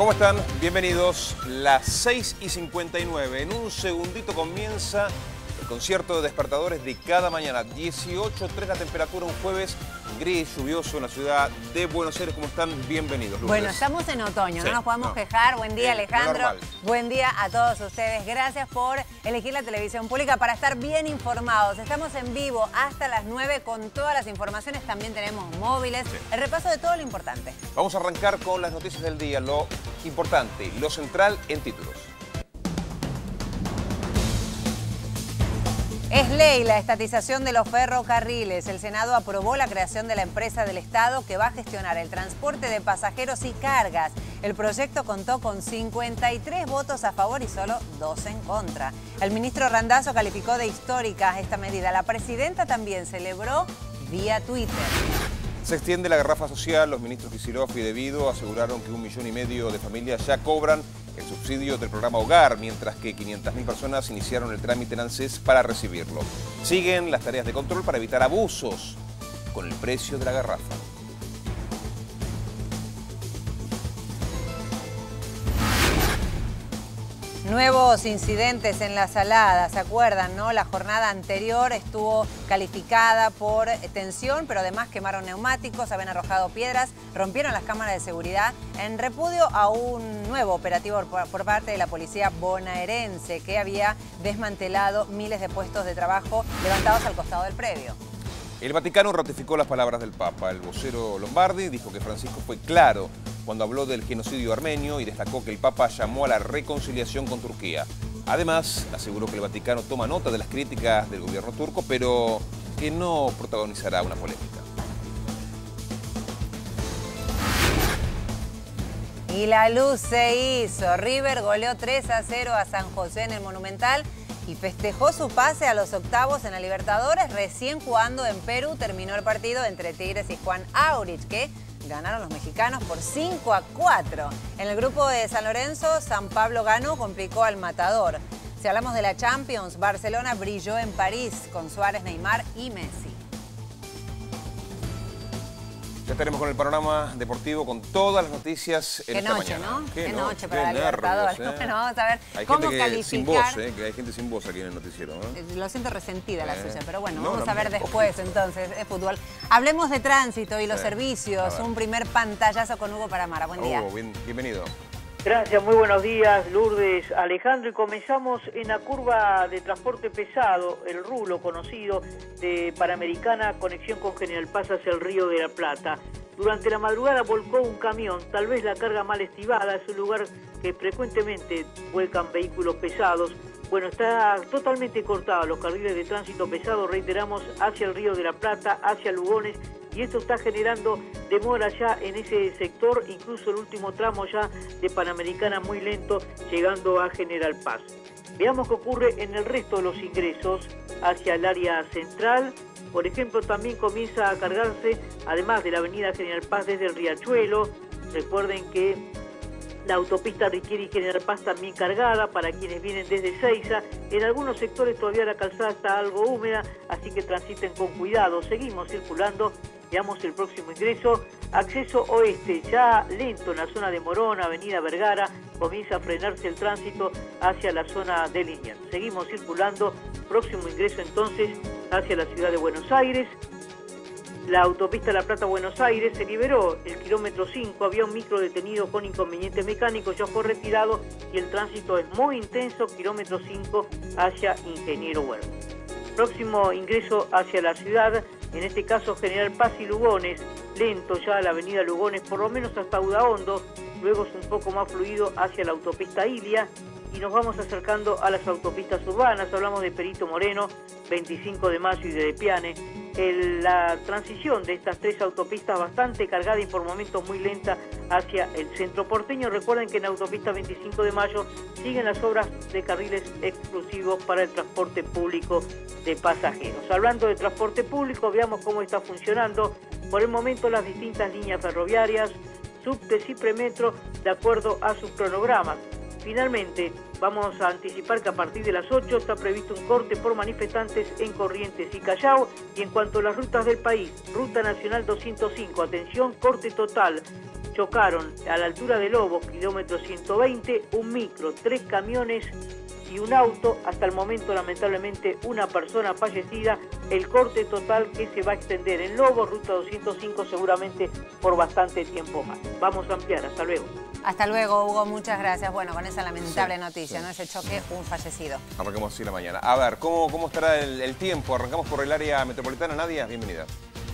¿Cómo están? Bienvenidos. Las 6:59. En un segundito comienza el concierto de despertadores de cada mañana. 18:03 la temperatura, un jueves gris, lluvioso en la ciudad de Buenos Aires. ¿Cómo están? Bienvenidos, Lourdes. Bueno, estamos en otoño, sí, no nos podemos quejar. Buen día, Alejandro. Normal. Buen día a todos ustedes. Gracias por elegir la televisión pública para estar bien informados. Estamos en vivo hasta las 9 con todas las informaciones. También tenemos móviles. Sí. El repaso de todo lo importante. Vamos a arrancar con las noticias del día. Lo importante, lo central en títulos. Es ley la estatización de los ferrocarriles. El Senado aprobó la creación de la empresa del Estado que va a gestionar el transporte de pasajeros y cargas. El proyecto contó con 53 votos a favor y solo 2 en contra. El ministro Randazzo calificó de histórica esta medida. La presidenta también celebró vía Twitter. Se extiende la garrafa social. Los ministros Kicillof y De Vido aseguraron que 1,5 millones de familias ya cobran el subsidio del programa Hogar, mientras que 500.000 personas iniciaron el trámite en ANSES para recibirlo. Siguen las tareas de control para evitar abusos con el precio de la garrafa. Nuevos incidentes en La Salada, ¿se acuerdan, no? La jornada anterior estuvo calificada por tensión, pero además quemaron neumáticos, habían arrojado piedras, rompieron las cámaras de seguridad en repudio a un nuevo operativo por parte de la policía bonaerense que había desmantelado miles de puestos de trabajo levantados al costado del predio. El Vaticano ratificó las palabras del Papa. El vocero Lombardi dijo que Francisco fue claro cuando habló del genocidio armenio y destacó que el Papa llamó a la reconciliación con Turquía. Además, aseguró que el Vaticano toma nota de las críticas del gobierno turco, pero que no protagonizará una polémica. Y la luz se hizo. River goleó 3-0 a San José en el Monumental y festejó su pase a los octavos en la Libertadores. Recién jugando en Perú terminó el partido entre Tigres y Juan Aurich, que ganaron los mexicanos por 5-4. En el grupo de San Lorenzo, San Pablo ganó, complicó al Matador. Si hablamos de la Champions, Barcelona brilló en París con Suárez, Neymar y Messi. Ya estaremos con el panorama deportivo, con todas las noticias en esta noche, mañana. ¿no? Qué noche para la Libertadores. Bueno, vamos a ver hay cómo gente calificar. Sin voz, que hay gente sin voz aquí en el noticiero. Lo siento resentida la suya, pero bueno, no, vamos a ver después entonces de fútbol. Hablemos de tránsito y los servicios. Un primer pantallazo con Hugo Paramara. Buen día. Hugo, bienvenido. Gracias, muy buenos días, Lourdes, Alejandro, y comenzamos en la curva de transporte pesado, el rulo conocido de Panamericana, conexión con General Paz hacia el Río de la Plata. Durante la madrugada volcó un camión, tal vez la carga mal estivada, es un lugar que frecuentemente vuelcan vehículos pesados. Bueno, está totalmente cortado los carriles de tránsito pesado, reiteramos, hacia el Río de la Plata, hacia Lugones, y esto está generando demora ya en ese sector, incluso el último tramo ya de Panamericana muy lento, llegando a General Paz. Veamos qué ocurre en el resto de los ingresos hacia el área central. Por ejemplo, también comienza a cargarse, además de la avenida General Paz desde el Riachuelo. Recuerden que la autopista Riquieri y General Paz también cargada para quienes vienen desde Seiza. En algunos sectores todavía la calzada está algo húmeda, así que transiten con cuidado. Seguimos circulando. Veamos el próximo ingreso. Acceso oeste, ya lento en la zona de Morón, avenida Vergara. Comienza a frenarse el tránsito hacia la zona de Liniers. Seguimos circulando. Próximo ingreso entonces hacia la ciudad de Buenos Aires. La autopista La Plata-Buenos Aires se liberó el kilómetro 5, había un micro detenido con inconvenientes mecánicos, ya fue retirado y el tránsito es muy intenso, kilómetro 5 hacia Ingeniero Huerta. Próximo ingreso hacia la ciudad, en este caso General Paz y Lugones, lento ya la avenida Lugones, por lo menos hasta Udaondo, luego es un poco más fluido hacia la autopista Ilia y nos vamos acercando a las autopistas urbanas, hablamos de Perito Moreno, 25 de Mayo y de Piane. La transición de estas tres autopistas bastante cargada y por momentos muy lenta hacia el centro porteño. Recuerden que en la autopista 25 de Mayo siguen las obras de carriles exclusivos para el transporte público de pasajeros. Hablando de transporte público, veamos cómo está funcionando por el momento las distintas líneas ferroviarias, subtes y premetro de acuerdo a sus cronogramas. Finalmente, vamos a anticipar que a partir de las 8 está previsto un corte por manifestantes en Corrientes y Callao. Y en cuanto a las rutas del país, Ruta Nacional 205, atención, corte total chocaron a la altura de Lobos, kilómetro 120, un micro, 3 camiones y un auto. Hasta el momento, lamentablemente, una persona fallecida. El corte total que se va a extender en Lobos, ruta 205, seguramente por bastante tiempo más. Vamos a ampliar. Hasta luego. Hasta luego, Hugo. Muchas gracias. Bueno, con esa lamentable noticia, ¿no? Ese choque, un fallecido. Arrancamos así la mañana. A ver, ¿cómo estará el tiempo? Arrancamos por el área metropolitana. Nadia, bienvenida.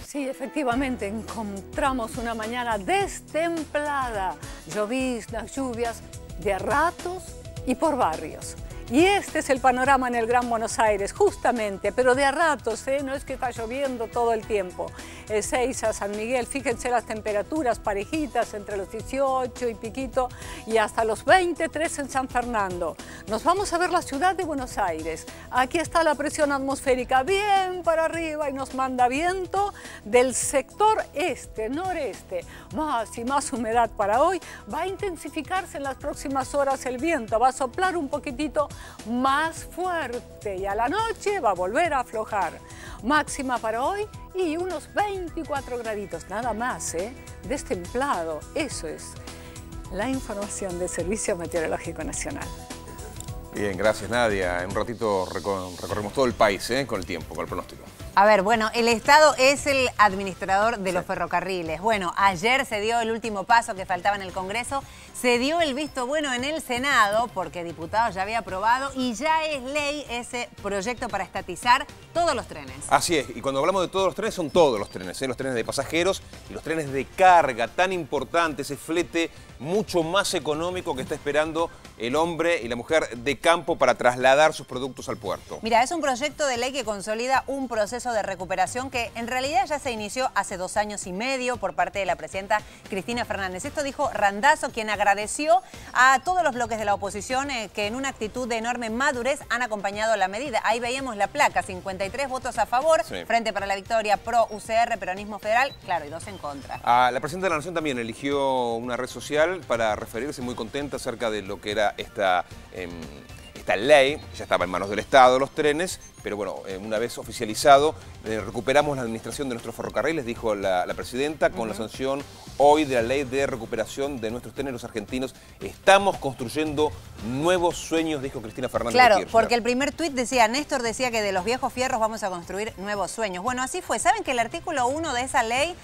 Sí, efectivamente, encontramos una mañana destemplada. Lloviznas, lluvias de a ratos y por barrios. Y este es el panorama en el Gran Buenos Aires, justamente, pero de a ratos, no es que está lloviendo todo el tiempo. Ezeiza, San Miguel, fíjense las temperaturas parejitas entre los 18 y piquito y hasta los 23 en San Fernando. Nos vamos a ver la ciudad de Buenos Aires. Aquí está la presión atmosférica bien para arriba y nos manda viento del sector noreste. Más y más humedad para hoy. Va a intensificarse en las próximas horas el viento, va a soplar un poquitito más fuerte y a la noche va a volver a aflojar. Máxima para hoy y unos 24 graditos, nada más, destemplado. Eso es la información del Servicio Meteorológico Nacional. Bien, gracias Nadia. En un ratito recorremos todo el país con el tiempo, con el pronóstico. A ver, bueno, el Estado es el administrador de los ferrocarriles. Bueno, ayer se dio el último paso que faltaba en el Congreso. Se dio el visto bueno en el Senado, porque diputados ya había aprobado y ya es ley ese proyecto para estatizar todos los trenes. Así es, y cuando hablamos de todos los trenes, son todos los trenes de pasajeros y los trenes de carga, tan importante, ese flete mucho más económico que está esperando el hombre y la mujer de campo para trasladar sus productos al puerto. Mira, es un proyecto de ley que consolida un proceso de recuperación que en realidad ya se inició hace 2 años y medio por parte de la presidenta Cristina Fernández. Esto dijo Randazzo, quien agradeció a todos los bloques de la oposición que en una actitud de enorme madurez han acompañado la medida. Ahí veíamos la placa, 53 votos a favor, sí. Frente para la Victoria, pro UCR, peronismo federal, claro, y 2 en contra. La presidenta de la Nación también eligió una red social para referirse muy contenta acerca de lo que era esta ley. Ya estaba en manos del Estado los trenes, pero bueno, una vez oficializado, recuperamos la administración de nuestros ferrocarriles, dijo la presidenta, con la sanción hoy de la ley de recuperación de nuestros trenes los argentinos. Estamos construyendo nuevos sueños, dijo Cristina Fernández. Claro, porque el primer tuit decía, Néstor decía que de los viejos fierros vamos a construir nuevos sueños. Bueno, así fue. ¿Saben que el artículo 1 de esa ley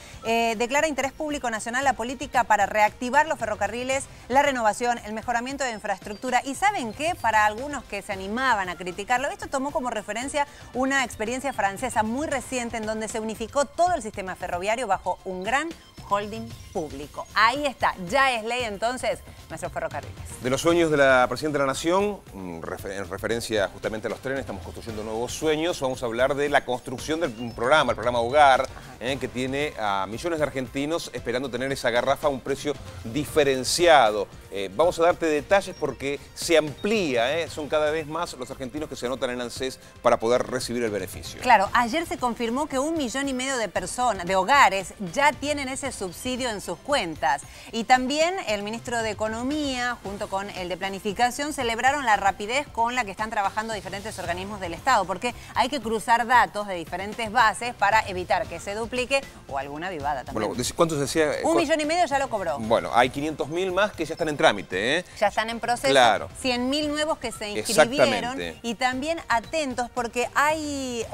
declara interés público nacional la política para reactivar los ferrocarriles, la renovación, el mejoramiento de infraestructura? Y ¿saben qué? Para algunos que se animaban a criticarlo, esto tomó como referencia una experiencia francesa muy reciente en donde se unificó todo el sistema ferroviario bajo un gran holding público. Ahí está, ya es ley entonces nuestros ferrocarriles. De los sueños de la presidenta de la Nación, en referencia justamente a los trenes, estamos construyendo nuevos sueños. Vamos a hablar de la construcción del programa, el programa Hogar, que tiene a millones de argentinos esperando tener esa garrafa a un precio diferenciado. Vamos a darte detalles porque se amplía, son cada vez más los argentinos que se anotan en ANSES para poder recibir el beneficio. Claro, ayer se confirmó que 1,5 millones de personas, de hogares, ya tienen ese subsidio en sus cuentas. Y también el ministro de Economía, junto con el de Planificación, celebraron la rapidez con la que están trabajando diferentes organismos del Estado, porque hay que cruzar datos de diferentes bases para evitar que se duplique o alguna vivada también. Bueno, ¿cuántos decía? 1,5 millones ya lo cobró. Bueno, hay 500.000 más que ya están en trámite, Ya están en proceso. Claro. 100.000 nuevos que se inscribieron. Y también atentos porque hay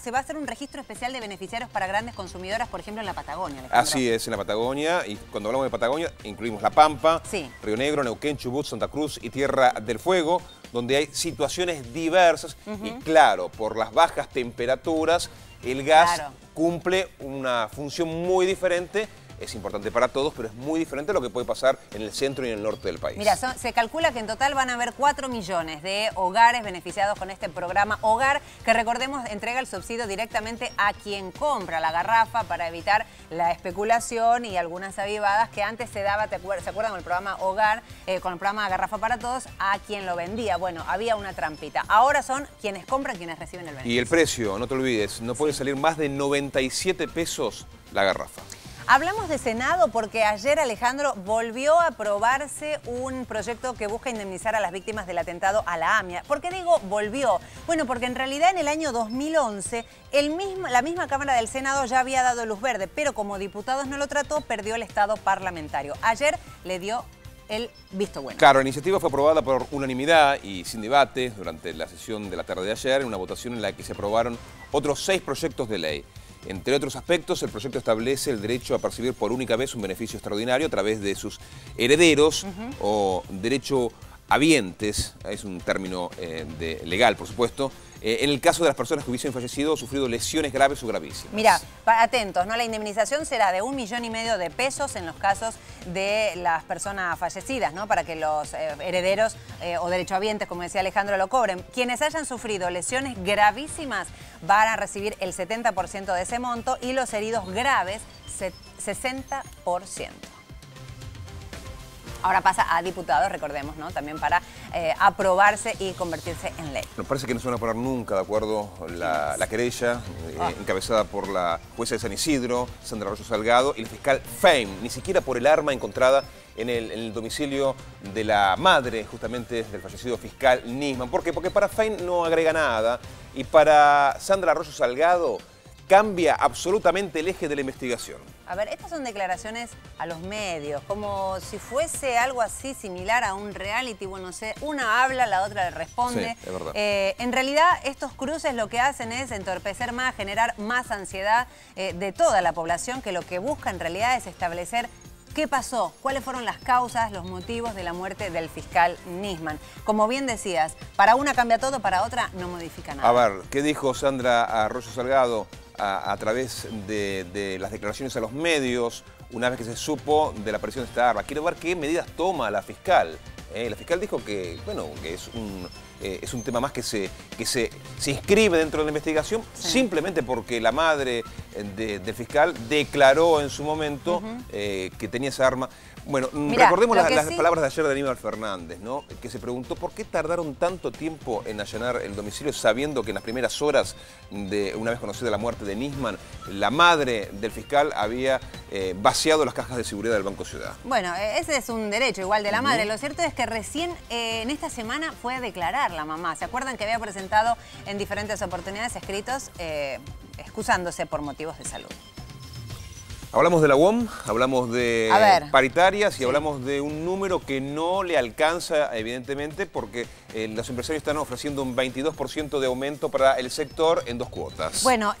se va a hacer un registro especial de beneficiarios para grandes consumidoras, por ejemplo, en la Patagonia. Alejandro. Así es, en la Patagonia. Y cuando hablamos de Patagonia, incluimos La Pampa, sí. Río Negro, Neuquén, Chubut, Santa Cruz y Tierra del Fuego, donde hay situaciones diversas. Y claro, por las bajas temperaturas, el gas cumple una función muy diferente. Es importante para todos, pero es muy diferente a lo que puede pasar en el centro y en el norte del país. Mira, se calcula que en total van a haber 4 millones de hogares beneficiados con este programa Hogar, que recordemos entrega el subsidio directamente a quien compra la garrafa para evitar la especulación y algunas avivadas que antes se daba, ¿se acuerdan con el programa Hogar, con el programa Garrafa para Todos, a quien lo vendía? Bueno, había una trampita. Ahora son quienes compran quienes reciben el beneficio. Y el precio, no te olvides, no puede salir más de 97 pesos la garrafa. Hablamos de Senado porque ayer, Alejandro, volvió a aprobarse un proyecto que busca indemnizar a las víctimas del atentado a la AMIA. ¿Por qué digo volvió? Bueno, porque en realidad en el año 2011 la misma Cámara del Senado ya había dado luz verde, pero como diputados no lo trató, perdió el estado parlamentario. Ayer le dio el visto bueno. Claro, la iniciativa fue aprobada por unanimidad y sin debate durante la sesión de la tarde de ayer, en una votación en la que se aprobaron otros 6 proyectos de ley. Entre otros aspectos, el proyecto establece el derecho a percibir por única vez un beneficio extraordinario a través de sus herederos o derecho habientes, es un término legal, por supuesto, en el caso de las personas que hubiesen fallecido o sufrido lesiones graves o gravísimas. Mira, atentos, ¿no? La indemnización será de 1,5 millones de pesos en los casos de las personas fallecidas, ¿no? Para que los herederos o derechohabientes, como decía Alejandro, lo cobren. Quienes hayan sufrido lesiones gravísimas van a recibir el 70% de ese monto y los heridos graves 60%. Ahora pasa a diputados, recordemos, ¿no? También para aprobarse y convertirse en ley. Nos parece que no se van a poner nunca de acuerdo la querella encabezada por la jueza de San Isidro, Sandra Arroyo Salgado, y el fiscal Fein, ni siquiera por el arma encontrada en el domicilio de la madre, justamente, del fallecido fiscal Nisman. ¿Por qué? Porque para Fein no agrega nada y para Sandra Arroyo Salgado cambia absolutamente el eje de la investigación. A ver, estas son declaraciones a los medios, como si fuese algo así similar a un reality. Bueno, una habla, la otra le responde. Sí, es verdad. En realidad, estos cruces lo que hacen es entorpecer más, generar más ansiedad de toda la población, que lo que busca en realidad es establecer qué pasó, cuáles fueron las causas, los motivos de la muerte del fiscal Nisman. Como bien decías, para una cambia todo, para otra no modifica nada. A ver, ¿qué dijo Sandra Arroyo Salgado a través de las declaraciones a los medios una vez que se supo de la aparición de esta arma? Quiero ver qué medidas toma la fiscal. La fiscal dijo que, bueno, que es un tema más que se inscribe dentro de la investigación, simplemente porque la madre del fiscal declaró en su momento que tenía esa arma. Bueno, mirá, recordemos las palabras de ayer de Aníbal Fernández, ¿no? Que se preguntó por qué tardaron tanto tiempo en allanar el domicilio, sabiendo que en las primeras horas de una vez conocida la muerte de Nisman, la madre del fiscal había vaciado las cajas de seguridad del Banco Ciudad. Bueno, ese es un derecho igual de la madre. Lo cierto es que recién en esta semana fue a declarar la mamá. ¿Se acuerdan que había presentado en diferentes oportunidades escritos excusándose por motivos de salud? Hablamos de la UOM, hablamos de paritarias y hablamos de un número que no le alcanza, evidentemente, porque los empresarios están ofreciendo un 22% de aumento para el sector en 2 cuotas. Bueno,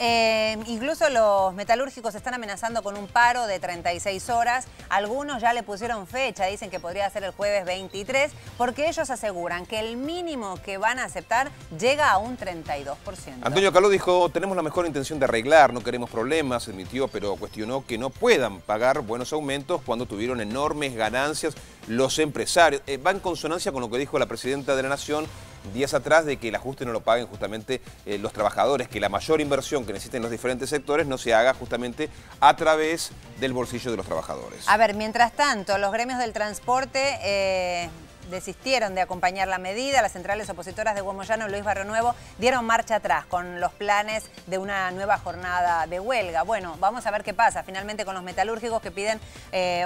incluso los metalúrgicos están amenazando con un paro de 36 horas. Algunos ya le pusieron fecha, dicen que podría ser el jueves 23, porque ellos aseguran que el mínimo que van a aceptar llega a un 32%. Antonio Caló dijo, tenemos la mejor intención de arreglar, no queremos problemas, admitió, pero cuestionó que no puedan pagar buenos aumentos cuando tuvieron enormes ganancias los empresarios. Va en consonancia con lo que dijo la presidenta de la Nación días atrás, de que el ajuste no lo paguen justamente los trabajadores, que la mayor inversión que necesiten los diferentes sectores no se haga justamente a través del bolsillo de los trabajadores. A ver, mientras tanto, los gremios del transporte desistieron de acompañar la medida. Las centrales opositoras de Huemoyano y Luis Barrio Nuevo dieron marcha atrás con los planes de una nueva jornada de huelga. Bueno, vamos a ver qué pasa finalmente con los metalúrgicos, que piden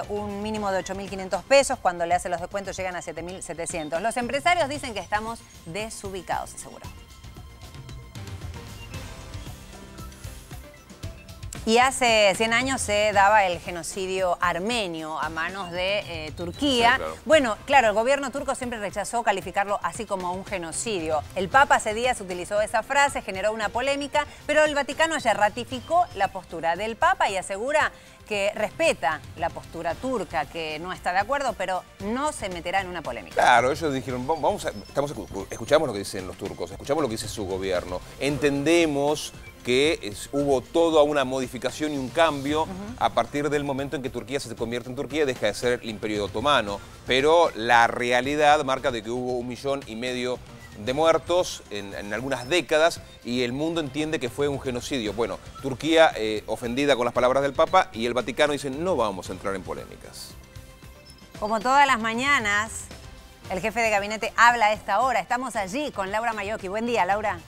un mínimo de 8.500 pesos. Cuando le hacen los descuentos llegan a 7.700. Los empresarios dicen que estamos desubicados, aseguran. Y hace 100 años se daba el genocidio armenio a manos de Turquía. Sí, claro. Bueno, claro, el gobierno turco siempre rechazó calificarlo así como un genocidio. El Papa hace días utilizó esa frase, generó una polémica, pero el Vaticano ya ratificó la postura del Papa y asegura que respeta la postura turca, que no está de acuerdo, pero no se meterá en una polémica. Claro, ellos dijeron, escuchamos lo que dicen los turcos, escuchamos lo que dice su gobierno, entendemos que hubo toda una modificación y un cambio a partir del momento en que Turquía se convierte en Turquía y deja de ser el Imperio Otomano. Pero la realidad marca de que hubo 1,5 millones de muertos en algunas décadas y el mundo entiende que fue un genocidio. Bueno, Turquía ofendida con las palabras del Papa y el Vaticano dicen no vamos a entrar en polémicas. Como todas las mañanas, el jefe de gabinete habla a esta hora. Estamos allí con Laura Maiocchi. Buen día, Laura.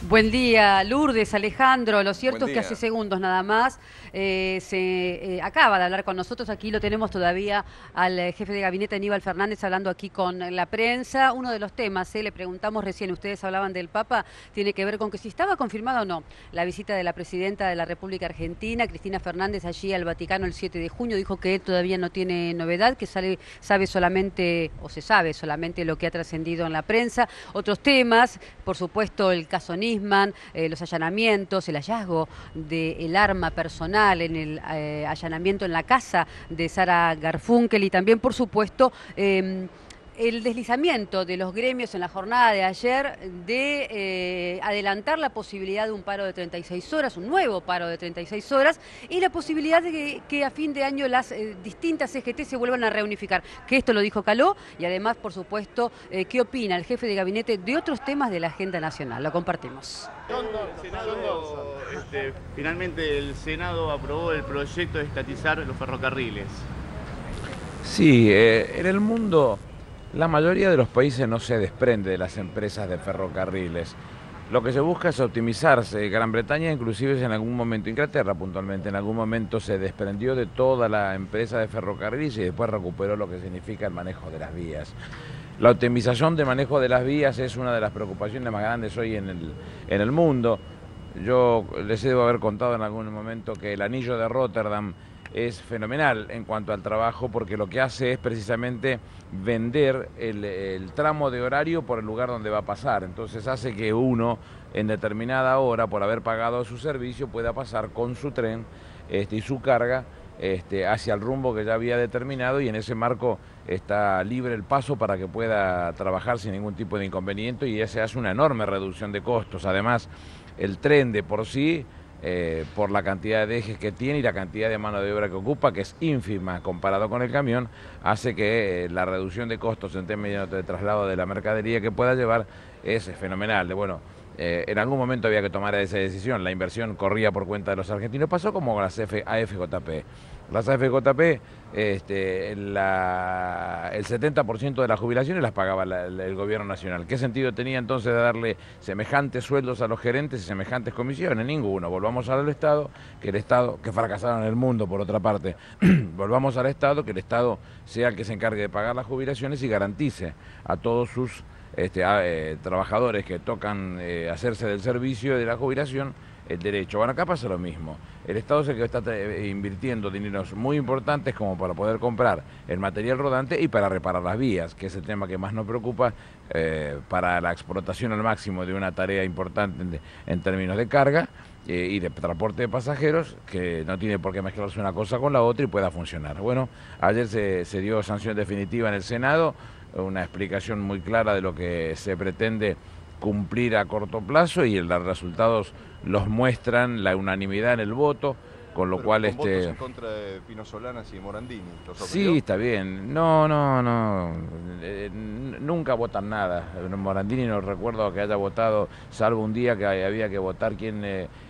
Buen día, Lourdes, Alejandro. Lo cierto Buen es que día. hace segundos nada más se acaba de hablar con nosotros. Aquí lo tenemos todavía al jefe de gabinete, Aníbal Fernández, hablando aquí con la prensa. Uno de los temas, le preguntamos recién, ustedes hablaban del Papa, tiene que ver con que si estaba confirmada o no la visita de la presidenta de la República Argentina, Cristina Fernández, allí al Vaticano el 7 de junio. Dijo que él todavía no tiene novedad, que sabe solamente, o se sabe solamente lo que ha trascendido en la prensa. Otros temas, por supuesto, el caso Nisman, los allanamientos, el hallazgo del arma personal en el allanamiento en la casa de Sara Garfunkel y también, por supuesto, el deslizamiento de los gremios en la jornada de ayer de adelantar la posibilidad de un paro de 36 horas, un nuevo paro de 36 horas, y la posibilidad de que a fin de año las distintas CGT se vuelvan a reunificar. Que esto lo dijo Caló, y además, por supuesto, qué opina el jefe de gabinete de otros temas de la agenda nacional. Lo compartimos. Finalmente el Senado aprobó el proyecto de estatizar los ferrocarriles. Sí, en el mundo la mayoría de los países no se desprende de las empresas de ferrocarriles. Lo que se busca es optimizarse. Gran Bretaña inclusive en algún momento, Inglaterra puntualmente, en algún momento se desprendió de toda la empresa de ferrocarriles y después recuperó lo que significa el manejo de las vías. La optimización del manejo de las vías es una de las preocupaciones más grandes hoy en el mundo. Yo les debo haber contado en algún momento que el anillo de Rotterdam es fenomenal en cuanto al trabajo, porque lo que hace es precisamente vender el tramo de horario por el lugar donde va a pasar. Entonces hace que uno en determinada hora, por haber pagado su servicio, pueda pasar con su tren y su carga hacia el rumbo que ya había determinado, y en ese marco está libre el paso para que pueda trabajar sin ningún tipo de inconveniente, y se hace una enorme reducción de costos. Además, el tren de por sí, por la cantidad de ejes que tiene y la cantidad de mano de obra que ocupa, que es ínfima comparado con el camión, hace que la reducción de costos en términos de traslado de la mercadería que pueda llevar es fenomenal. Bueno, en algún momento había que tomar esa decisión, la inversión corría por cuenta de los argentinos, pasó como con las AFJP. Las AFJP, el 70% de las jubilaciones las pagaba el gobierno nacional. ¿Qué sentido tenía entonces de darle semejantes sueldos a los gerentes y semejantes comisiones? Ninguno. Volvamos al Estado, que fracasaron en el mundo por otra parte, volvamos al Estado, que el Estado sea el que se encargue de pagar las jubilaciones y garantice a todos sus trabajadores que tocan hacerse del servicio y de la jubilación el derecho. Bueno, acá pasa lo mismo. El Estado es el que está invirtiendo dineros muy importantes como para poder comprar el material rodante y para reparar las vías, que es el tema que más nos preocupa para la explotación al máximo de una tarea importante en términos de carga y de transporte de pasajeros, que no tiene por qué mezclarse una cosa con la otra y pueda funcionar. Bueno, ayer se dio sanción definitiva en el Senado, una explicación muy clara de lo que se pretende cumplir a corto plazo, y los resultados los muestran la unanimidad en el voto, con lo cual votos en contra de Pino Solanas y Morandini. Sí, está bien. No, nunca votan nada. Morandini no recuerdo que haya votado, salvo un día que había que votar quién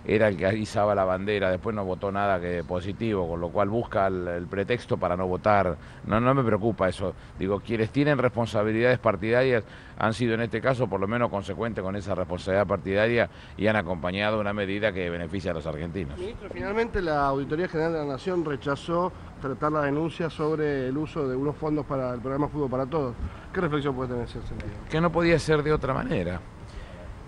era el que izaba la bandera. Después no votó nada que positivo, con lo cual busca el pretexto para no votar. No me preocupa eso. Digo, quienes tienen responsabilidades partidarias han sido en este caso por lo menos consecuentes con esa responsabilidad partidaria y han acompañado una medida que beneficia a los argentinos. Ministro, finalmente la Auditoría General de la Nación rechazó tratar la denuncia sobre el uso de unos fondos para el programa Fútbol para Todos. ¿Qué reflexión puede tener en ese sentido? Que no podía ser de otra manera.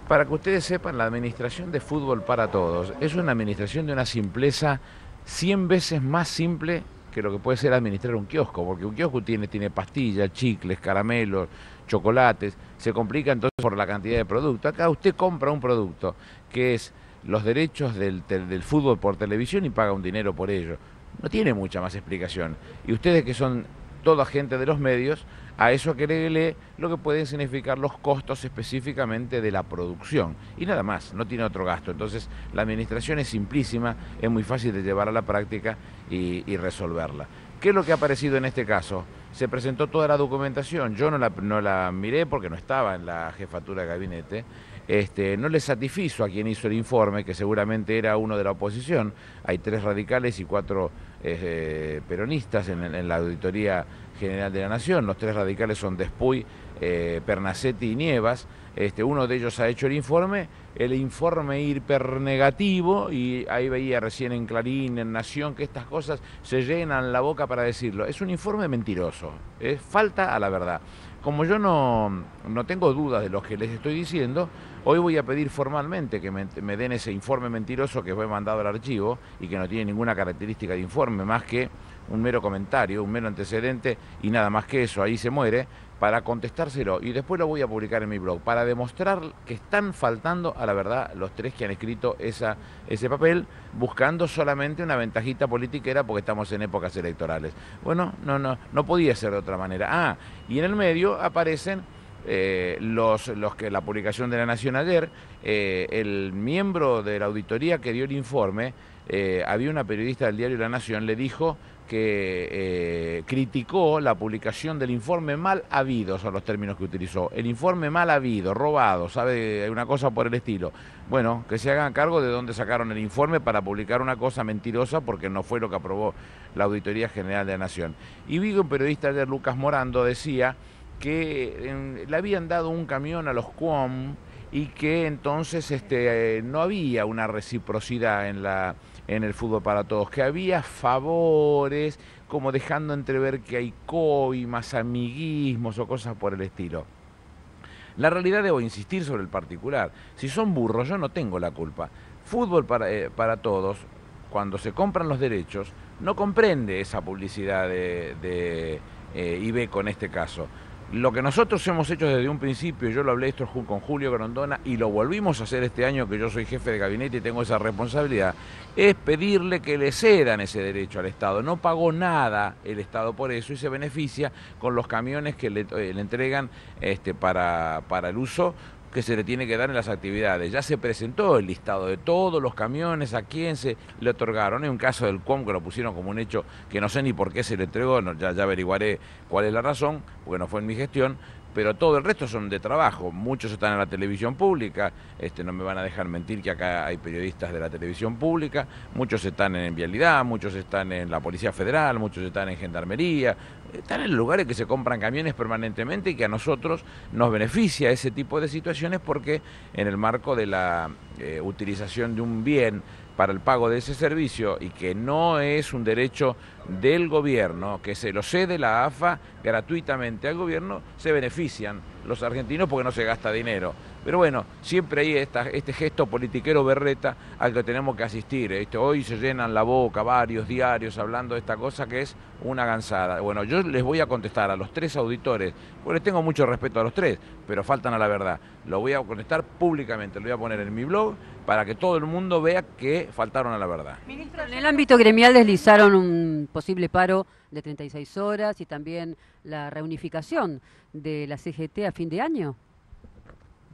Para que ustedes sepan, la administración de Fútbol para Todos es una administración de una simpleza 100 veces más simple que lo que puede ser administrar un kiosco, porque un kiosco tiene pastillas, chicles, caramelos, chocolates, se complica entonces por la cantidad de producto. Acá usted compra un producto que es los derechos del fútbol por televisión y paga un dinero por ello. No tiene mucha más explicación. Y ustedes, que son toda gente de los medios, a eso agréguele lo que pueden significar los costos específicamente de la producción. Y nada más, no tiene otro gasto. Entonces, la administración es simplísima, es muy fácil de llevar a la práctica y resolverla. ¿Qué es lo que ha aparecido en este caso? Se presentó toda la documentación. Yo no la miré porque no estaba en la jefatura de gabinete. No le satisfizo a quien hizo el informe, que seguramente era uno de la oposición. Hay 3 radicales y 4 peronistas en la Auditoría General de la Nación. Los 3 radicales son Despuy, Pernacetti y Nievas. Uno de ellos ha hecho el informe hipernegativo, y ahí veía recién en Clarín, en Nación, que estas cosas se llenan la boca para decirlo. Es un informe mentiroso, falta a la verdad. Como yo no tengo dudas de lo que les estoy diciendo, hoy voy a pedir formalmente que me den ese informe mentiroso que fue mandado al archivo y que no tiene ninguna característica de informe más que un mero comentario, un mero antecedente y nada más que eso, ahí se muere, para contestárselo, y después lo voy a publicar en mi blog, para demostrar que están faltando a la verdad los tres que han escrito ese papel, buscando solamente una ventajita politiquera porque estamos en épocas electorales. Bueno, no podía ser de otra manera. Y en el medio aparecen los que la publicación de La Nación ayer, el miembro de la auditoría que dio el informe, había una periodista del diario La Nación, le dijo que criticó la publicación del informe mal habido, son los términos que utilizó, el informe mal habido, robado, ¿sabe? Una cosa por el estilo. Bueno, que se hagan cargo de dónde sacaron el informe para publicar una cosa mentirosa, porque no fue lo que aprobó la Auditoría General de la Nación. Y vi que un periodista ayer, Lucas Morando, decía que le habían dado un camión a los Cuom y que entonces no había una reciprocidad en el fútbol para todos, que había favores, como dejando entrever que hay coimas, amiguismos o cosas por el estilo. La realidad, debo insistir sobre el particular. Si son burros, yo no tengo la culpa. Fútbol para todos, cuando se compran los derechos, no comprende esa publicidad de Iveco en este caso. Lo que nosotros hemos hecho desde un principio, yo lo hablé esto con Julio Grondona y lo volvimos a hacer este año que yo soy jefe de gabinete y tengo esa responsabilidad, es pedirle que le cedan ese derecho al Estado. No pagó nada el Estado por eso y se beneficia con los camiones que le entregan para el uso que se le tiene que dar en las actividades. Ya se presentó el listado de todos los camiones, a quién se le otorgaron. Hay un caso del CUOM que lo pusieron como un hecho que no sé ni por qué se le entregó, ya averiguaré cuál es la razón, porque no fue en mi gestión, pero todo el resto son de trabajo. Muchos están en la televisión pública, no me van a dejar mentir que acá hay periodistas de la televisión pública, muchos están en Vialidad, muchos están en la Policía Federal, muchos están en Gendarmería, están en lugares que se compran camiones permanentemente y que a nosotros nos beneficia ese tipo de situaciones porque en el marco de la utilización de un bien para el pago de ese servicio y que no es un derecho del gobierno, que se lo cede la AFA gratuitamente al gobierno, se benefician los argentinos porque no se gasta dinero. Pero bueno, siempre hay este gesto politiquero berreta al que tenemos que asistir. Hoy se llenan la boca varios diarios hablando de esta cosa que es una gansada. Bueno, yo les voy a contestar a los tres auditores, porque les tengo mucho respeto a los tres, pero faltan a la verdad. Lo voy a contestar públicamente, lo voy a poner en mi blog para que todo el mundo vea que faltaron a la verdad. Ministro, en el ámbito gremial deslizaron un posible paro de 36 horas y también la reunificación de la CGT a fin de año.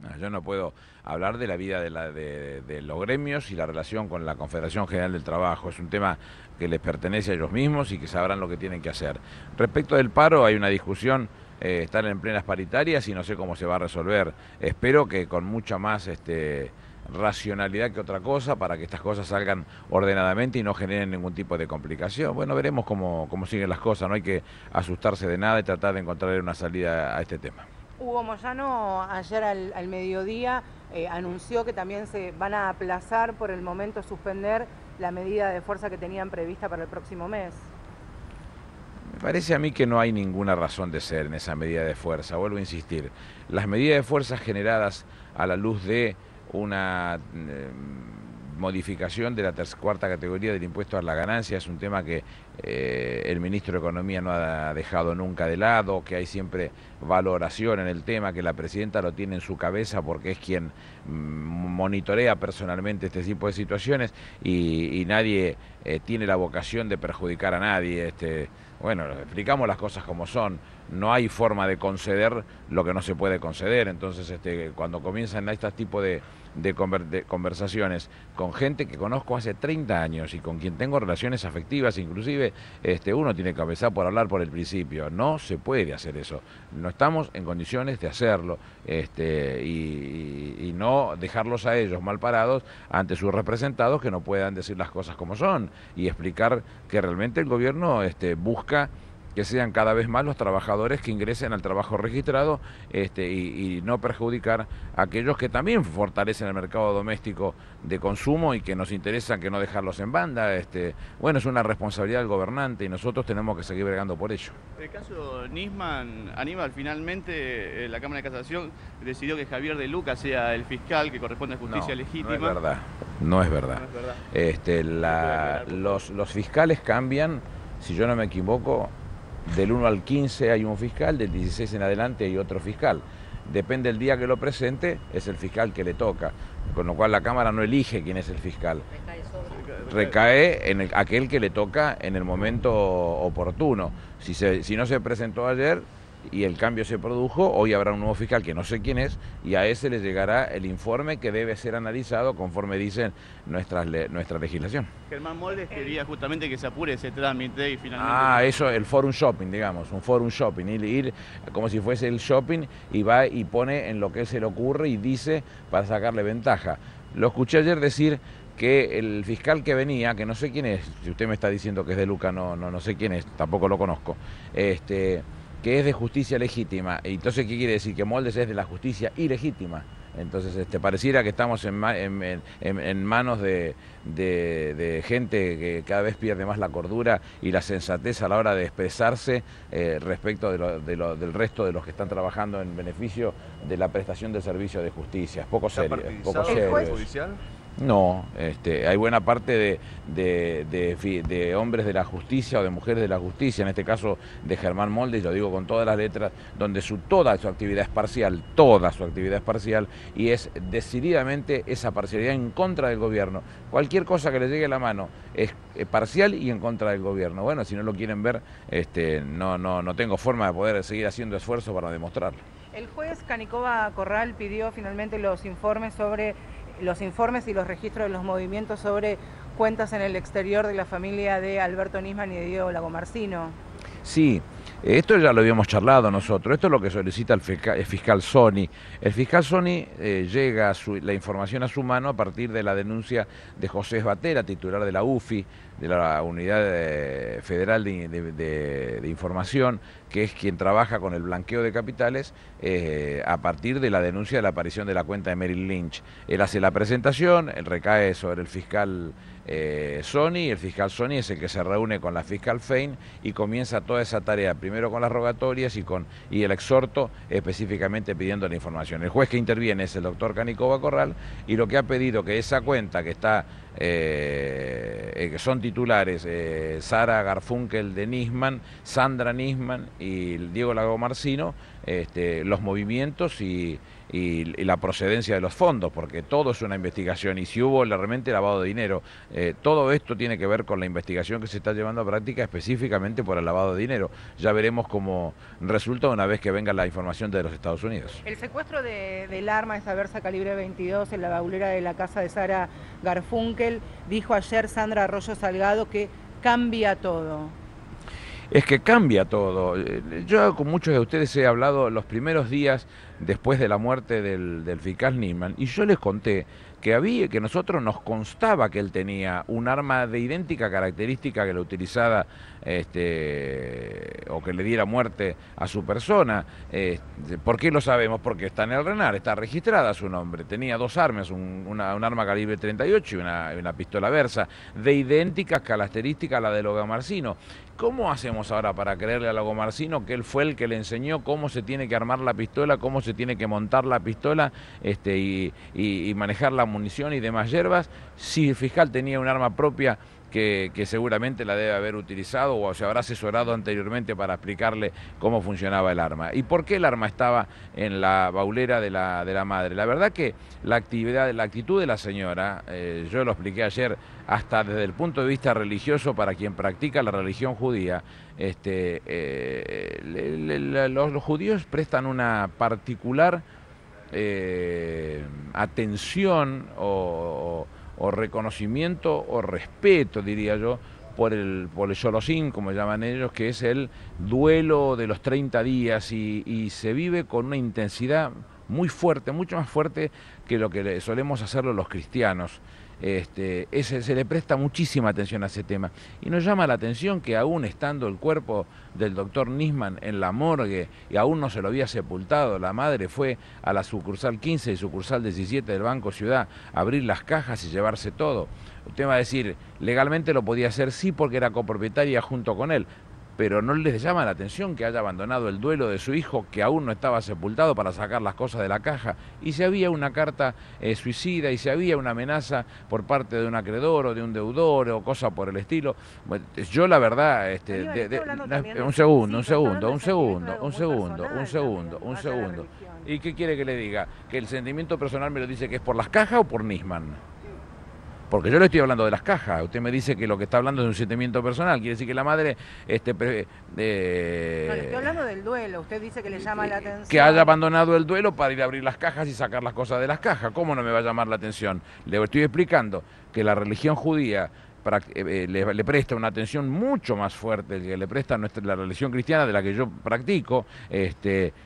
No, yo no puedo hablar de la vida de los gremios y la relación con la Confederación General del Trabajo. Es un tema que les pertenece a ellos mismos y que sabrán lo que tienen que hacer. Respecto del paro, hay una discusión, están en plenas paritarias y no sé cómo se va a resolver. Espero que con mucha más racionalidad que otra cosa para que estas cosas salgan ordenadamente y no generen ningún tipo de complicación. Bueno, veremos cómo siguen las cosas, no hay que asustarse de nada y tratar de encontrar una salida a este tema. Hugo Moyano ayer al mediodía anunció que también se van a aplazar por el momento, suspender la medida de fuerza que tenían prevista para el próximo mes. Me parece a mí que no hay ninguna razón de ser en esa medida de fuerza. Vuelvo a insistir, las medidas de fuerza generadas a la luz de una modificación de la cuarta categoría del impuesto a la ganancia es un tema que el ministro de Economía no ha dejado nunca de lado, que hay siempre valoración en el tema, que la presidenta lo tiene en su cabeza porque es quien monitorea personalmente este tipo de situaciones y nadie tiene la vocación de perjudicar a nadie. Bueno, explicamos las cosas como son, no hay forma de conceder lo que no se puede conceder, entonces cuando comienzan estos tipos de conversaciones con gente que conozco hace 30 años y con quien tengo relaciones afectivas, inclusive uno tiene que empezar por hablar por el principio, no se puede hacer eso, no estamos en condiciones de hacerlo y no dejarlos a ellos mal parados ante sus representados que no puedan decir las cosas como son y explicar que realmente el gobierno busca que sean cada vez más los trabajadores que ingresen al trabajo registrado y no perjudicar a aquellos que también fortalecen el mercado doméstico de consumo y que nos interesa que no dejarlos en banda. Bueno, es una responsabilidad del gobernante y nosotros tenemos que seguir bregando por ello. El caso Nisman, Aníbal, finalmente la Cámara de Casación decidió que Javier De Luca sea el fiscal que corresponde a justicia legítima. No es verdad, no es verdad. No es verdad. Los fiscales cambian, si yo no me equivoco, del 1 al 15 hay un fiscal, del 16 en adelante hay otro fiscal. Depende del día que lo presente, es el fiscal que le toca, con lo cual la Cámara no elige quién es el fiscal. Recae en aquel que le toca en el momento oportuno. Si no se presentó ayer y el cambio se produjo, hoy habrá un nuevo fiscal que no sé quién es y a ese le llegará el informe que debe ser analizado conforme dicen nuestra legislación. Germán Moldes quería justamente que se apure ese trámite y finalmente... Eso, el forum shopping, digamos, un forum shopping, ir como si fuese el shopping y va y pone en lo que se le ocurre y dice para sacarle ventaja. Lo escuché ayer decir que el fiscal que venía, que no sé quién es, si usted me está diciendo que es De Luca, no sé quién es, tampoco lo conozco, que es de justicia legítima. Entonces, ¿qué quiere decir? Que Moldes es de la justicia ilegítima. Entonces, pareciera que estamos en manos de gente que cada vez pierde más la cordura y la sensatez a la hora de expresarse respecto del resto de los que están trabajando en beneficio de la prestación del servicio de justicia. Es poco serio. Poco serio. ¿Judicial? No, hay buena parte de hombres de la justicia o de mujeres de la justicia, en este caso de Germán Moldes, lo digo con todas las letras, donde toda su actividad es parcial, y es decididamente esa parcialidad en contra del gobierno. Cualquier cosa que le llegue a la mano es parcial y en contra del gobierno. Bueno, si no lo quieren ver, no tengo forma de poder seguir haciendo esfuerzos para demostrarlo. El juez Canicova Corral pidió finalmente los informes y los registros de los movimientos sobre cuentas en el exterior de la familia de Alberto Nisman y de Diego Lagomarsino. Sí, esto ya lo habíamos charlado nosotros, esto es lo que solicita el fiscal Sony. El fiscal Sony llega la información a su mano a partir de la denuncia de José Batera, titular de la UFI, de la Unidad Federal de Información, que es quien trabaja con el blanqueo de capitales, a partir de la denuncia de la aparición de la cuenta de Merrill Lynch. Él hace la presentación, él recae sobre el fiscal Sony, el fiscal Sony es el que se reúne con la fiscal Fein y comienza toda esa tarea, primero con las rogatorias y el exhorto específicamente pidiendo la información. El juez que interviene es el doctor Canicova Corral y lo que ha pedido que esa cuenta que está, que son titulares Sara Garfunkel de Nisman, Sandra Nisman y Diego Lagomarsino, los movimientos y la procedencia de los fondos, porque todo es una investigación y si hubo realmente lavado de dinero, todo esto tiene que ver con la investigación que se está llevando a práctica específicamente por el lavado de dinero. Ya veremos cómo resulta una vez que venga la información de los Estados Unidos. El secuestro del arma, esa Versa calibre 22 en la baulera de la casa de Sara Garfunkel, dijo ayer Sandra Arroyo Salgado que cambia todo. Es que cambia todo. Yo con muchos de ustedes he hablado los primeros días después de la muerte del fiscal Nisman y yo les conté que nosotros nos constaba que él tenía un arma de idéntica característica que la utilizada o que le diera muerte a su persona. ¿Por qué lo sabemos? Porque está en el RENAR, está registrada su nombre. Tenía dos armas, un arma calibre 38 y una pistola Versa, de idénticas características a la de Lagomarsino. ¿Cómo hacemos ahora para creerle a Lagomarsino que él fue el que le enseñó cómo se tiene que armar la pistola, cómo se tiene que montar la pistola y manejar la munición y demás hierbas, si el fiscal tenía un arma propia que seguramente la debe haber utilizado o se habrá asesorado anteriormente para explicarle cómo funcionaba el arma? ¿Y por qué el arma estaba en la baulera de la madre? La verdad que la actitud de la señora, yo lo expliqué ayer, hasta desde el punto de vista religioso para quien practica la religión judía, los judíos prestan una particular atención o reconocimiento o respeto, diría yo, por el Yolosín, como llaman ellos, que es el duelo de los 30 días y se vive con una intensidad muy fuerte, mucho más fuerte que lo que solemos hacerlo los cristianos. se le presta muchísima atención a ese tema. Y nos llama la atención que aún estando el cuerpo del doctor Nisman en la morgue y aún no se lo había sepultado, la madre fue a la sucursal 15 y sucursal 17 del Banco Ciudad a abrir las cajas y llevarse todo. Usted va a decir, legalmente lo podía hacer sí porque era copropietaria junto con él, pero no les llama la atención que haya abandonado el duelo de su hijo, que aún no estaba sepultado, para sacar las cosas de la caja. Y si había una carta suicida, y si había una amenaza por parte de un acreedor o de un deudor o cosa por el estilo. Bueno, yo la verdad, un segundo. ¿Y qué quiere que le diga? ¿Que el sentimiento personal me lo dice que es por las cajas o por Nisman? Porque yo le estoy hablando de las cajas. Usted me dice que lo que está hablando es un sentimiento personal. Quiere decir que la madre... No, le estoy hablando del duelo. Usted dice que le llama la atención. Que haya abandonado el duelo para ir a abrir las cajas y sacar las cosas de las cajas. ¿Cómo no me va a llamar la atención? Le estoy explicando que la religión judía le presta una atención mucho más fuerte que le presta la religión cristiana, de la que yo practico.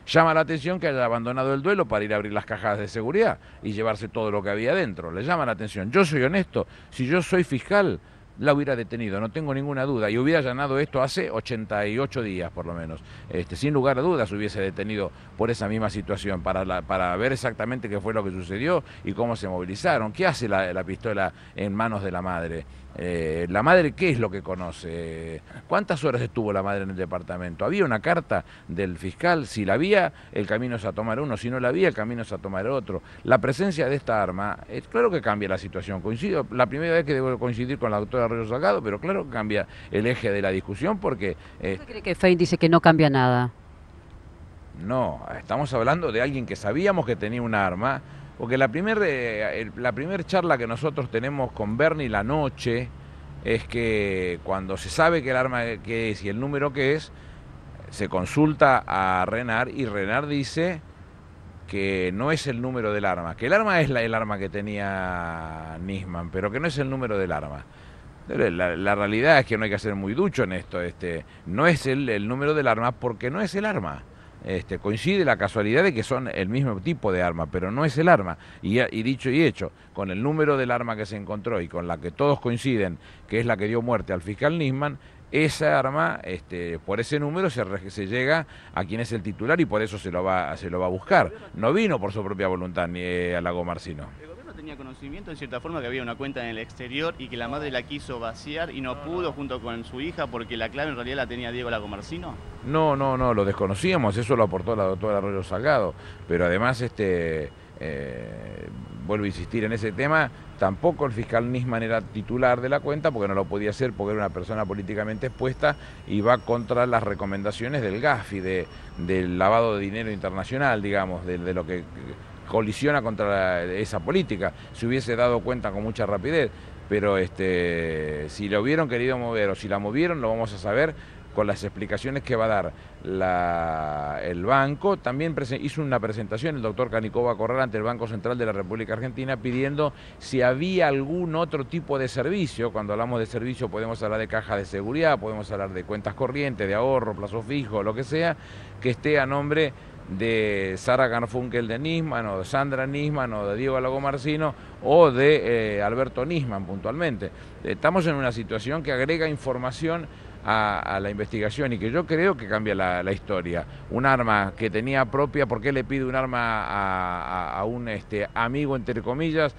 Llama la atención que haya abandonado el duelo para ir a abrir las cajas de seguridad y llevarse todo lo que había dentro. Le llama la atención. Yo soy honesto, si yo soy fiscal, la hubiera detenido, no tengo ninguna duda, y hubiera allanado esto hace 88 días por lo menos. Sin lugar a dudas hubiese detenido por esa misma situación, para ver exactamente qué fue lo que sucedió y cómo se movilizaron. ¿Qué hace la pistola en manos de la madre? La madre, ¿qué es lo que conoce? ¿Cuántas horas estuvo la madre en el departamento? ¿Había una carta del fiscal? Si la había, el camino es a tomar uno; si no la había, el camino es a tomar otro. La presencia de esta arma, claro que cambia la situación. Coincido, la primera vez que debo coincidir con la doctora Arroyo Salgado, pero claro que cambia el eje de la discusión, porque... ¿Por qué cree que Fein dice que no cambia nada? No, estamos hablando de alguien que sabíamos que tenía un arma. Porque la primer charla que nosotros tenemos con Bernie la noche es que cuando se sabe que el arma que es y el número que es, se consulta a Renard y Renard dice que no es el número del arma, que el arma es el arma que tenía Nisman, pero que no es el número del arma. La realidad es que no hay que ser muy ducho en esto, no es el número del arma porque no es el arma. Coincide la casualidad de que son el mismo tipo de arma, pero no es el arma. Y dicho y hecho, con el número del arma que se encontró y con la que todos coinciden que es la que dio muerte al fiscal Nisman, esa arma, por ese número se llega a quien es el titular y por eso se lo va a buscar. No vino por su propia voluntad ni a Lagomarsino. ¿Tenía conocimiento en cierta forma que había una cuenta en el exterior y que la madre la quiso vaciar y no pudo junto con su hija porque la clave en realidad la tenía Diego Lagomarsino? No, lo desconocíamos, eso lo aportó la doctora Arroyo Salgado, pero además, vuelvo a insistir en ese tema, tampoco el fiscal Nisman era titular de la cuenta porque no lo podía hacer porque era una persona políticamente expuesta y va contra las recomendaciones del GAFI, del lavado de dinero internacional, digamos, de lo que colisiona contra esa política. Se hubiese dado cuenta con mucha rapidez, pero si lo hubieron querido mover o si la movieron, lo vamos a saber con las explicaciones que va a dar el banco. También hizo una presentación el doctor Canicova Corral ante el Banco Central de la República Argentina pidiendo si había algún otro tipo de servicio. Cuando hablamos de servicio podemos hablar de caja de seguridad, podemos hablar de cuentas corrientes, de ahorro, plazo fijo, lo que sea, que esté a nombre de Sara Garfunkel de Nisman, o de Sandra Nisman, o de Diego Lagomarsino, o de Alberto Nisman puntualmente. Estamos en una situación que agrega información a la investigación y que yo creo que cambia la historia. Un arma que tenía propia, ¿por qué le pide un arma a un amigo, entre comillas,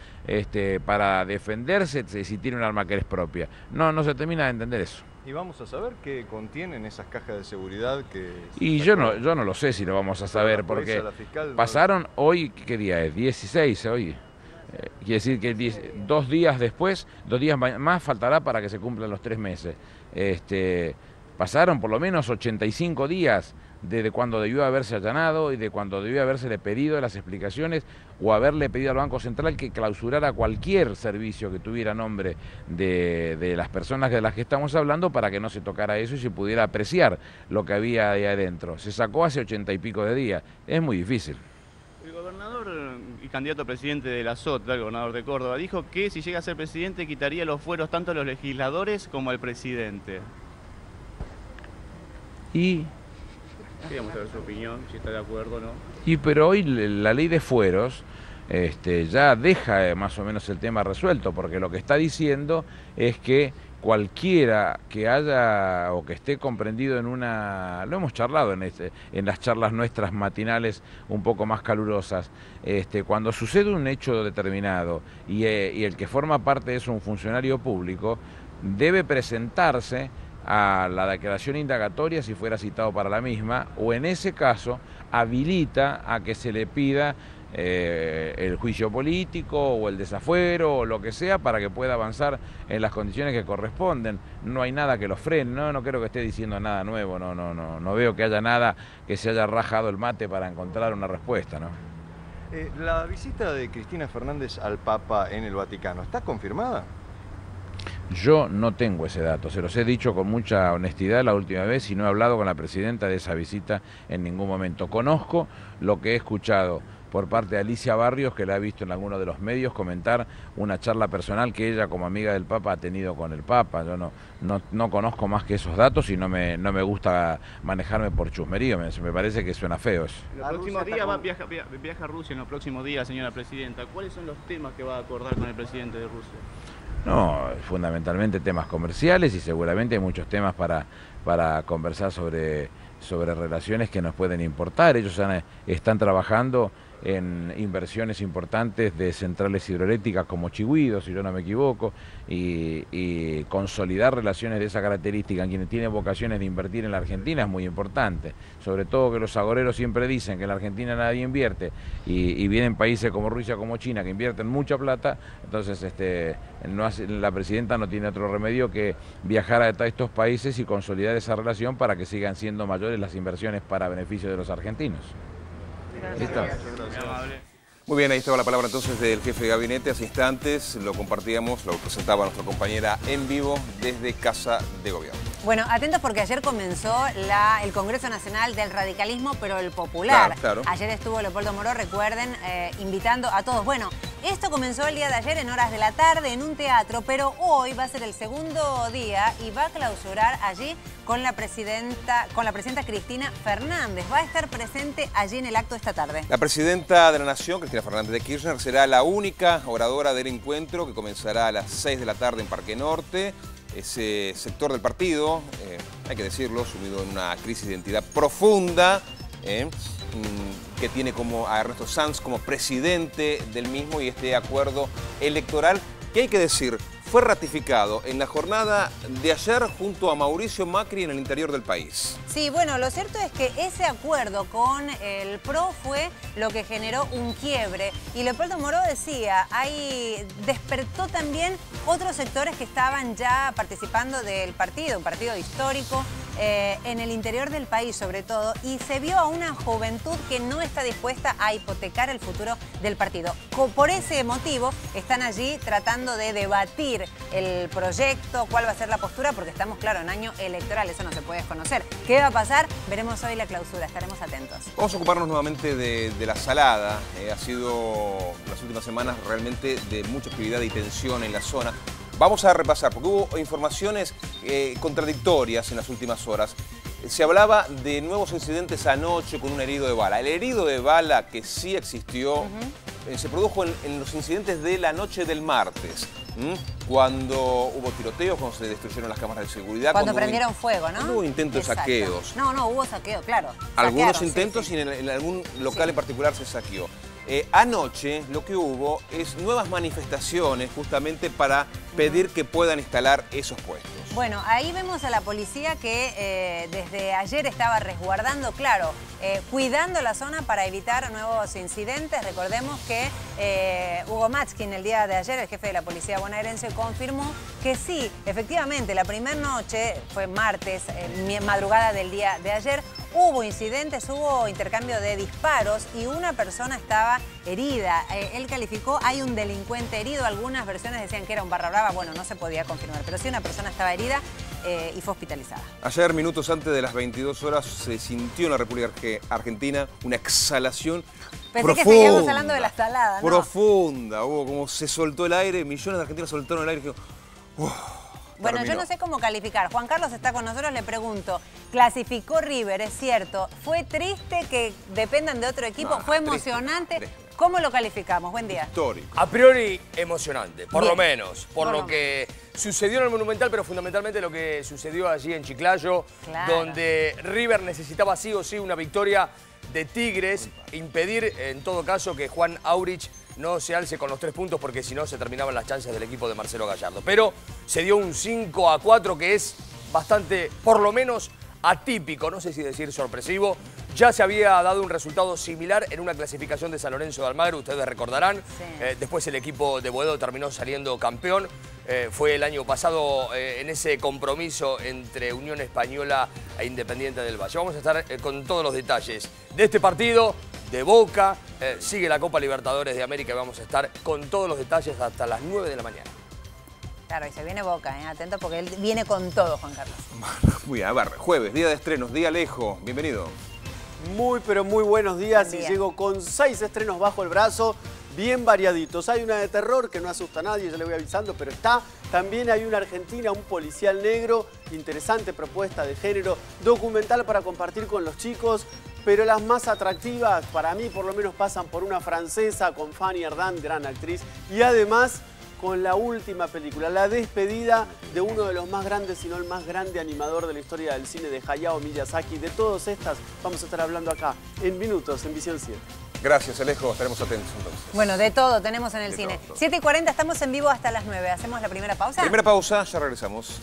para defenderse si tiene un arma que es propia? No se termina de entender eso. ¿Y vamos a saber qué contienen esas cajas de seguridad que... Y yo no lo sé si lo vamos a saber, porque pasaron hoy, ¿qué día es? 16 hoy. Quiere decir que 2 días después, 2 días más faltará para que se cumplan los 3 meses. Pasaron por lo menos 85 días desde cuando debió haberse allanado y de cuando debió habérsele pedido las explicaciones o haberle pedido al Banco Central que clausurara cualquier servicio que tuviera nombre de las personas de las que estamos hablando para que no se tocara eso y se pudiera apreciar lo que había ahí adentro. Se sacó hace 80 y pico de días. Es muy difícil. El gobernador y candidato a presidente de la SOT, el gobernador de Córdoba, dijo que si llega a ser presidente quitaría los fueros tanto a los legisladores como al presidente. Y... queríamos saber su opinión, si está de acuerdo o no. Pero hoy la ley de fueros ya deja más o menos el tema resuelto, porque lo que está diciendo es que cualquiera que haya o que esté comprendido en una, lo hemos charlado en las charlas nuestras matinales un poco más calurosas, cuando sucede un hecho determinado y el que forma parte es un funcionario público, debe presentarse a la declaración indagatoria si fuera citado para la misma, o en ese caso habilita a que se le pida el juicio político o el desafuero o lo que sea para que pueda avanzar en las condiciones que corresponden. No hay nada que lo frene, no creo que esté diciendo nada nuevo, no veo que haya nada que se haya rajado el mate para encontrar una respuesta, ¿no? La visita de Cristina Fernández al Papa en el Vaticano, ¿está confirmada? Yo no tengo ese dato, se los he dicho con mucha honestidad la última vez y no he hablado con la presidenta de esa visita en ningún momento. Conozco lo que he escuchado por parte de Alicia Barrios, que la he visto en alguno de los medios comentar una charla personal que ella como amiga del Papa ha tenido con el Papa. Yo no conozco más que esos datos y no me gusta manejarme por chusmerío, me parece que suena feo eso. En los próximos días viaja a Rusia, en los próximos días, señora presidenta. ¿Cuáles son los temas que va a acordar con el presidente de Rusia? No, fundamentalmente temas comerciales y seguramente hay muchos temas para conversar sobre relaciones que nos pueden importar. Ellos están trabajando en inversiones importantes de centrales hidroeléctricas como Chihuido, si yo no me equivoco, y consolidar relaciones de esa característica en quienes tienen vocaciones de invertir en la Argentina es muy importante, sobre todo que los agoreros siempre dicen que en la Argentina nadie invierte y vienen países como Rusia, como China, que invierten mucha plata, entonces la presidenta no tiene otro remedio que viajar a estos países y consolidar esa relación para que sigan siendo mayores las inversiones para beneficio de los argentinos. ¿Listo? Muy bien, ahí estaba la palabra entonces del jefe de gabinete. Hace instantes lo compartíamos, lo presentaba nuestra compañera en vivo desde Casa de Gobierno. Bueno, atentos porque ayer comenzó el Congreso Nacional del Radicalismo, pero el popular. Claro. Ayer estuvo Leopoldo Moró, recuerden, invitando a todos. Bueno, esto comenzó el día de ayer en horas de la tarde en un teatro, pero hoy va a ser el segundo día y va a clausurar allí con la presidenta Cristina Fernández. Va a estar presente allí en el acto esta tarde. La presidenta de la Nación, Cristina Fernández de Kirchner, será la única oradora del encuentro que comenzará a las 6 de la tarde en Parque Norte. Ese sector del partido, hay que decirlo, sumido en una crisis de identidad profunda, que tiene como a Ernesto Sanz como presidente del mismo, y este acuerdo electoral que hay que decir fue ratificado en la jornada de ayer junto a Mauricio Macri en el interior del país. Sí, bueno, lo cierto es que ese acuerdo con el PRO fue lo que generó un quiebre. Y Leopoldo Moró decía, despertó también otros sectores que estaban ya participando del partido, un partido histórico, en el interior del país sobre todo, y se vio a una juventud que no está dispuesta a hipotecar el futuro del partido. Por ese motivo están allí tratando de debatir el proyecto, cuál va a ser la postura, porque estamos, claro, en año electoral, eso no se puede desconocer. ¿Qué va a pasar? Veremos hoy la clausura, estaremos atentos. Vamos a ocuparnos nuevamente de la salada. Ha sido las últimas semanas realmente de mucha actividad y tensión en la zona. Vamos a repasar, porque hubo informaciones contradictorias en las últimas horas. Se hablaba de nuevos incidentes anoche con un herido de bala. El herido de bala que sí existió se produjo en los incidentes de la noche del martes. Cuando hubo tiroteos, cuando se destruyeron las cámaras de seguridad. Cuando prendieron fuego, ¿no? Cuando hubo intentos de saqueos. No, hubo saqueo, claro. Algunos intentos, sí. Y en algún local en particular se saqueó. Anoche lo que hubo es nuevas manifestaciones justamente para pedir que puedan instalar esos puestos. Bueno, ahí vemos a la policía que desde ayer estaba resguardando, claro, cuidando la zona para evitar nuevos incidentes. Recordemos que Hugo Matzkin el día de ayer, el jefe de la policía bonaerense, confirmó que sí, efectivamente, la primera noche, fue martes, madrugada del día de ayer, hubo incidentes, hubo intercambio de disparos y una persona estaba herida. Él calificó, hay un delincuente herido, algunas versiones decían que era un barra brava, bueno, no se podía confirmar, pero sí una persona estaba herida y fue hospitalizada. Ayer, minutos antes de las 22 horas, se sintió en la República Argentina una exhalación profunda. Pensé que seguíamos hablando de la salada, ¿no? Profunda, hubo como se soltó el aire, millones de argentinos soltaron el aire y dijeron, bueno, terminó. yo no sé cómo calificar. Juan Carlos está con nosotros, le pregunto. Clasificó River, es cierto. ¿Fue triste que dependan de otro equipo? ¿Fue emocionante? ¿Cómo lo calificamos? Buen día. Histórico. A priori emocionante, por Bien. lo menos, por lo que sucedió en el Monumental, pero fundamentalmente lo que sucedió allí en Chiclayo, Claro. donde River necesitaba sí o sí una victoria de Tigres, impedir en todo caso que Juan Aurich no se alce con los 3 puntos porque si no se terminaban las chances del equipo de Marcelo Gallardo. Pero se dio un 5-4 que es bastante, por lo menos, atípico, no sé si decir sorpresivo. Ya se había dado un resultado similar en una clasificación de San Lorenzo de Almagro, ustedes recordarán. Sí. Después el equipo de Boedo terminó saliendo campeón. Fue el año pasado en ese compromiso entre Unión Española e Independiente del Valle. Vamos a estar con todos los detalles de este partido, de Boca. Sigue la Copa Libertadores de América y vamos a estar con todos los detalles hasta las 9 de la mañana. Claro, y se viene Boca, atento porque él viene con todo, Juan Carlos. Muy bien, a ver, jueves, día de estrenos, día Alejo, bienvenido. Muy, pero muy buenos días. Buen Y día. llego con 6 estrenos bajo el brazo, bien variaditos. Hay una de terror que no asusta a nadie, yo le voy avisando, pero está. También hay una argentina, un policial negro, interesante propuesta de género, documental para compartir con los chicos. Pero las más atractivas, para mí por lo menos, pasan por una francesa con Fanny Ardant, gran actriz. Y además con la última película, la despedida de uno de los más grandes, si no el más grande animador de la historia del cine, de Hayao Miyazaki. De todas estas vamos a estar hablando acá en minutos en Visión 7. Gracias, Alejo, estaremos atentos entonces. Bueno, de todo tenemos en el De cine. todo. 7:40, estamos en vivo hasta las 9. ¿Hacemos la primera pausa? Primera pausa, ya regresamos.